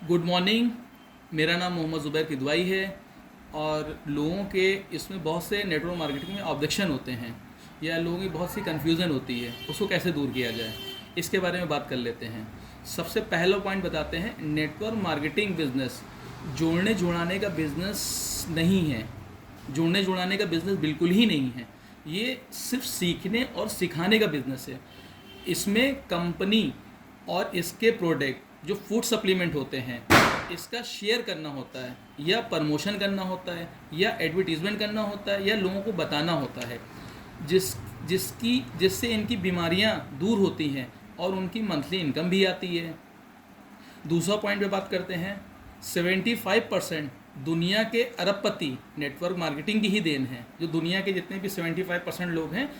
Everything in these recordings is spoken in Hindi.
Good morning. मेरा नाम मोहम्मद ज़ुबैर किदवाई है और लोगों के इसमें बहुत से नेटवर्क मार्केटिंग में ऑब्जेक्शन होते हैं या लोगों की बहुत सी कन्फ्यूज़न होती है, उसको कैसे दूर किया जाए इसके बारे में बात कर लेते हैं। सबसे पहला पॉइंट बताते हैं, नेटवर्क मार्केटिंग बिजनेस जोड़ने जुड़ाने का बिजनेस नहीं है। जोड़ने जुड़ाने का बिजनेस बिल्कुल ही नहीं है। ये सिर्फ सीखने और सिखाने का बिजनेस है। इसमें कंपनी और इसके प्रोडक्ट जो फूड सप्लीमेंट होते हैं, इसका शेयर करना होता है या प्रमोशन करना होता है या एडवर्टीज़मेंट करना होता है या लोगों को बताना होता है, जिससे इनकी बीमारियां दूर होती हैं और उनकी मंथली इनकम भी आती है। दूसरा पॉइंट पे बात करते हैं, 75% दुनिया के अरबपति नेटवर्क मार्केटिंग की ही देन है। जो दुनिया के जितने भी 75% लोग हैं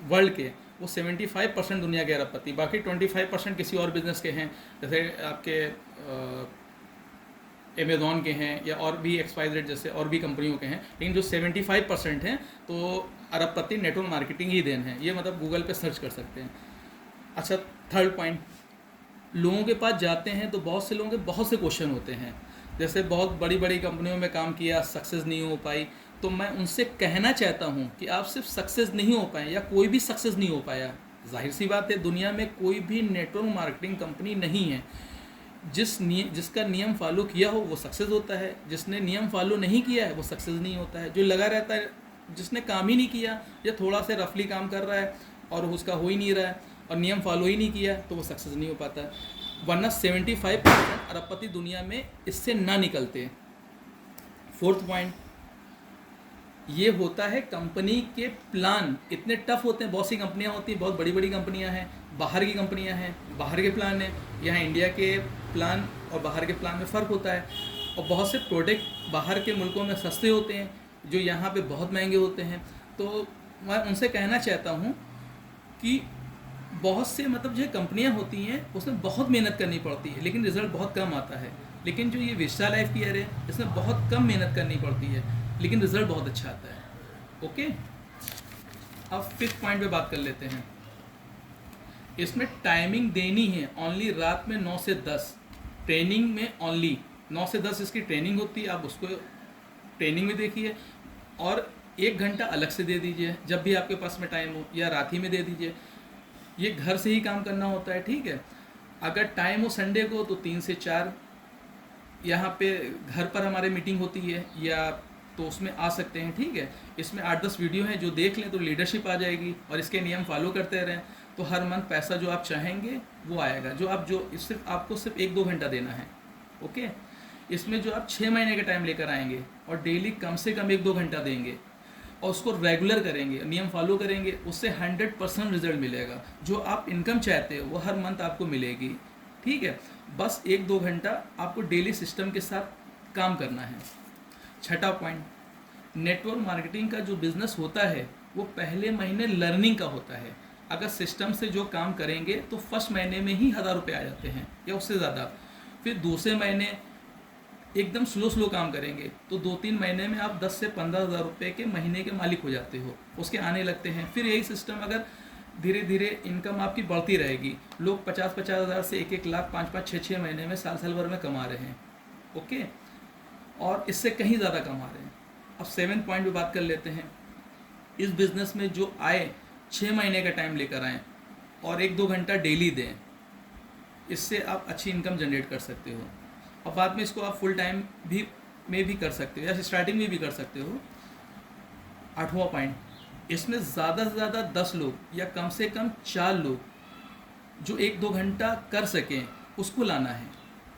वर्ल्ड के, वो 75% दुनिया के अरबपति, बाकी 25% किसी और बिजनेस के हैं, जैसे आपके अमेज़ॉन के हैं या और भी XYZ जैसे और भी कंपनियों के हैं। लेकिन जो 75% हैं तो अरबपति नेटवर्क मार्केटिंग ही देन है। ये मतलब गूगल पे सर्च कर सकते हैं। अच्छा, थर्ड पॉइंट, लोगों के पास जाते हैं तो बहुत से लोगों के बहुत से क्वेश्चन होते हैं। जैसे बहुत बड़ी बड़ी कंपनियों में काम किया, सक्सेस नहीं हो पाई, तो मैं उनसे कहना चाहता हूँ कि आप सिर्फ सक्सेस नहीं हो पाए या कोई भी सक्सेस नहीं हो पाया। जाहिर सी बात है, दुनिया में कोई भी नेटवर्क मार्केटिंग कंपनी नहीं है जिसका नियम फॉलो किया हो वो सक्सेस होता है। जिसने नियम फॉलो नहीं किया है वो सक्सेस नहीं होता है। जो लगा रहता है, जिसने काम ही नहीं किया या थोड़ा सा रफली काम कर रहा है और उसका हो ही नहीं रहा है और नियम फॉलो ही नहीं किया, तो वो सक्सेस नहीं हो पाता है। वरना 75% अरबपति दुनिया में इससे ना निकलते। फोर्थ पॉइंट ये होता है, कंपनी के प्लान इतने टफ होते हैं। बहुत सी कंपनियां होती हैं, बहुत बड़ी बड़ी कंपनियां हैं, बाहर की कंपनियां हैं, बाहर के प्लान हैं। यहाँ इंडिया के प्लान और बाहर के प्लान में फ़र्क होता है। और बहुत से प्रोडक्ट बाहर के मुल्कों में सस्ते होते हैं जो यहाँ पे बहुत महंगे होते हैं। तो मैं उनसे कहना चाहता हूँ कि बहुत से मतलब जो कंपनियां होती हैं उसमें बहुत मेहनत करनी पड़ती है लेकिन रिज़ल्ट बहुत कम आता है। लेकिन जो ये विस्टा लाइफ केयर है, इसमें बहुत कम मेहनत करनी पड़ती है लेकिन रिज़ल्ट बहुत अच्छा आता है। ओके, अब फिफ्थ पॉइंट पे बात कर लेते हैं। इसमें टाइमिंग देनी है ओनली रात में 9 से 10। ट्रेनिंग में ओनली 9 से 10 इसकी ट्रेनिंग होती है। आप उसको ट्रेनिंग में देखिए और 1 घंटा अलग से दे दीजिए जब भी आपके पास में टाइम हो, या रात ही में दे दीजिए। ये घर से ही काम करना होता है, ठीक है। अगर टाइम हो संडे को तो 3 से 4 यहाँ पे घर पर हमारे मीटिंग होती है, या तो उसमें आ सकते हैं, ठीक है। इसमें 8-10 वीडियो हैं, जो देख लें तो लीडरशिप आ जाएगी और इसके नियम फॉलो करते रहें तो हर मंथ पैसा जो आप चाहेंगे वो आएगा। सिर्फ आपको सिर्फ 1-2 घंटा देना है। ओके, इसमें जो आप 6 महीने का टाइम लेकर आएंगे और डेली कम से कम 1-2 घंटा देंगे और उसको रेगुलर करेंगे, नियम फॉलो करेंगे, उससे 100% रिजल्ट मिलेगा। जो आप इनकम चाहते हो वो हर मंथ आपको मिलेगी, ठीक है। बस 1-2 घंटा आपको डेली सिस्टम के साथ काम करना है। छठा पॉइंट, नेटवर्क मार्केटिंग का जो बिजनेस होता है वो पहले महीने लर्निंग का होता है। अगर सिस्टम से जो काम करेंगे तो फर्स्ट महीने में ही 1000 रुपये आ जाते हैं या उससे ज़्यादा। फिर दूसरे महीने एकदम स्लो काम करेंगे तो 2-3 महीने में आप 10 से 15 हज़ार रुपये के महीने के मालिक हो जाते हो, उसके आने लगते हैं। फिर यही सिस्टम अगर धीरे धीरे इनकम आपकी बढ़ती रहेगी, लोग 50-50 हज़ार से 1-1 लाख 5-5, 6-6 महीने में साल भर में कमा रहे हैं। ओके, और इससे कहीं ज़्यादा कमा रहे हैं। अब 7 पॉइंट पे बात कर लेते हैं। इस बिज़नेस में जो आए 6 महीने का टाइम लेकर आएँ और 1-2 घंटा डेली दें, इससे आप अच्छी इनकम जनरेट कर सकते हो। और बाद में इसको आप फुल टाइम भी कर सकते हो या स्टार्टिंग में भी कर सकते हो। 8वां पॉइंट, इसमें ज़्यादा से ज़्यादा 10 लोग या कम से कम 4 लोग जो 1-2 घंटा कर सकें उसको लाना है।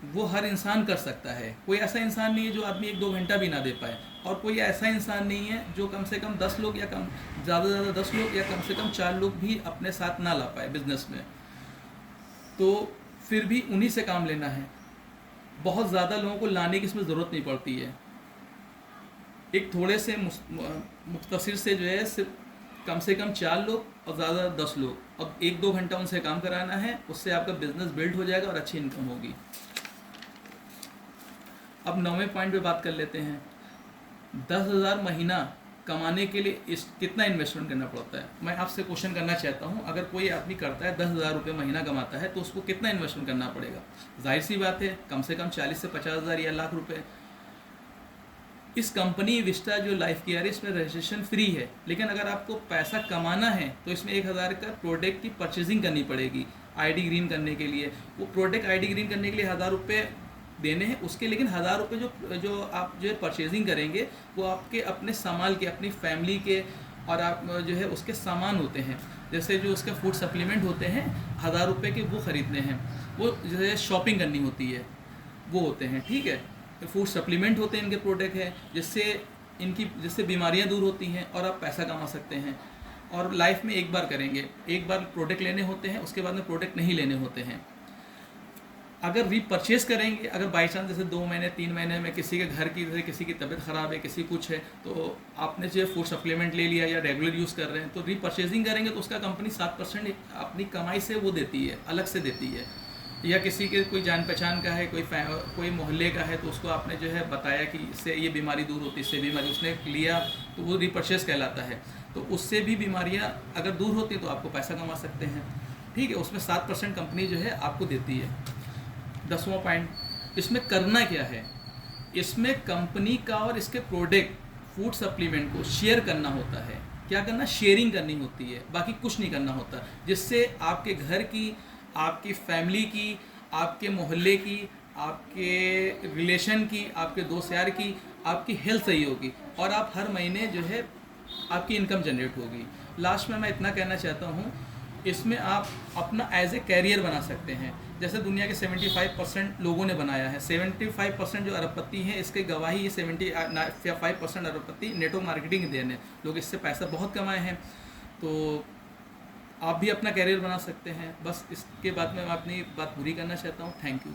वो हर इंसान कर सकता है। कोई ऐसा इंसान नहीं है जो आदमी 1-2 घंटा भी ना दे पाए, और कोई ऐसा इंसान नहीं है जो कम से कम 10 लोग या कम ज़्यादा से ज़्यादा 10 लोग या कम से कम 4 लोग भी अपने साथ ना ला पाए बिजनेस में। तो फिर भी उन्हीं से काम लेना है। बहुत ज़्यादा लोगों को लाने की इसमें ज़रूरत नहीं पड़ती है। एक थोड़े से मुख्तसर से जो है सिर्फ कम से कम 4 लोग और ज़्यादा 10 लोग, अब 1-2 घंटा उनसे काम कराना है, उससे आपका बिजनेस बिल्ड हो जाएगा और अच्छी इनकम होगी। अब 9वें पॉइंट पे बात कर लेते हैं। 10,000 महीना कमाने के लिए इस कितना इन्वेस्टमेंट करना पड़ता है। मैं आपसे क्वेश्चन करना चाहता हूँ, अगर कोई आदमी करता है 10,000 रुपये महीना कमाता है तो उसको कितना इन्वेस्टमेंट करना पड़ेगा? जाहिर सी बात है कम से कम 40 से 50,000 या लाख रुपए। इस कंपनी विस्टा जो लाइफ केयर है इसमें रजिस्ट्रेशन फ्री है, लेकिन अगर आपको पैसा कमाना है तो इसमें 1,000 का प्रोडक्ट की परचेजिंग करनी पड़ेगी आईडी ग्रीन करने के लिए। वो प्रोडक्ट आईडी ग्रीन करने के लिए 1,000 रुपये देने हैं उसके, लेकिन 1,000 रुपये जो आप जो है परचेजिंग करेंगे वो आपके अपने सामान के, अपनी फैमिली के और आप जो है उसके सामान होते हैं। जैसे जो उसके फूड सप्लीमेंट होते हैं 1,000 रुपये के वो ख़रीदने हैं, वो जैसे शॉपिंग करनी होती है वो होते हैं, ठीक है। फूड सप्लीमेंट होते हैं इनके प्रोडक्ट हैं जिससे बीमारियां दूर होती हैं और आप पैसा कमा सकते हैं। और लाइफ में एक बार करेंगे, एक बार प्रोडक्ट लेने होते हैं, उसके बाद में प्रोडक्ट नहीं लेने होते हैं। अगर रीपरचेज करेंगे, अगर बाई चांस जैसे 2 महीने 3 महीने में किसी के घर की, जैसे किसी की तबीयत ख़राब है, किसी कुछ है, तो आपने जो फूड सप्लीमेंट ले लिया या रेगुलर यूज़ कर रहे हैं तो रीपरचेजिंग करेंगे तो उसका कंपनी 7% अपनी कमाई से वो देती है, अलग से देती है। या किसी के कोई जान पहचान का है, कोई मोहल्ले का है, तो उसको आपने जो है बताया कि इससे ये बीमारी दूर होती है, इससे बीमारी उसने लिया तो वो रीपरचेज कहलाता है। तो उससे भी बीमारियां अगर दूर होती तो आपको पैसा कमा सकते हैं, ठीक है। उसमें 7% कंपनी जो है आपको देती है। 10वां पॉइंट, इसमें करना क्या है? इसमें कंपनी का और इसके प्रोडक्ट फूड सप्लीमेंट को शेयर करना होता है। क्या करना? शेयरिंग करनी होती है, बाकी कुछ नहीं करना होता, जिससे आपके घर की, आपकी फैमिली की, आपके मोहल्ले की, आपके रिलेशन की, आपके दोस्त यार की, आपकी हेल्थ सही होगी और आप हर महीने जो है आपकी इनकम जनरेट होगी। लास्ट में मैं इतना कहना चाहता हूँ, इसमें आप अपना एज ए कैरियर बना सकते हैं, जैसे दुनिया के 75% लोगों ने बनाया है। 75% जो अरबपति हैं इसके गवाही ये 75% अरबपति नेटवर्क मार्केटिंग देने, लोग इससे पैसा बहुत कमाए हैं। तो आप भी अपना कैरियर बना सकते हैं। बस इसके बाद में मैं अपनी बात पूरी करना चाहता हूँ। Thank you.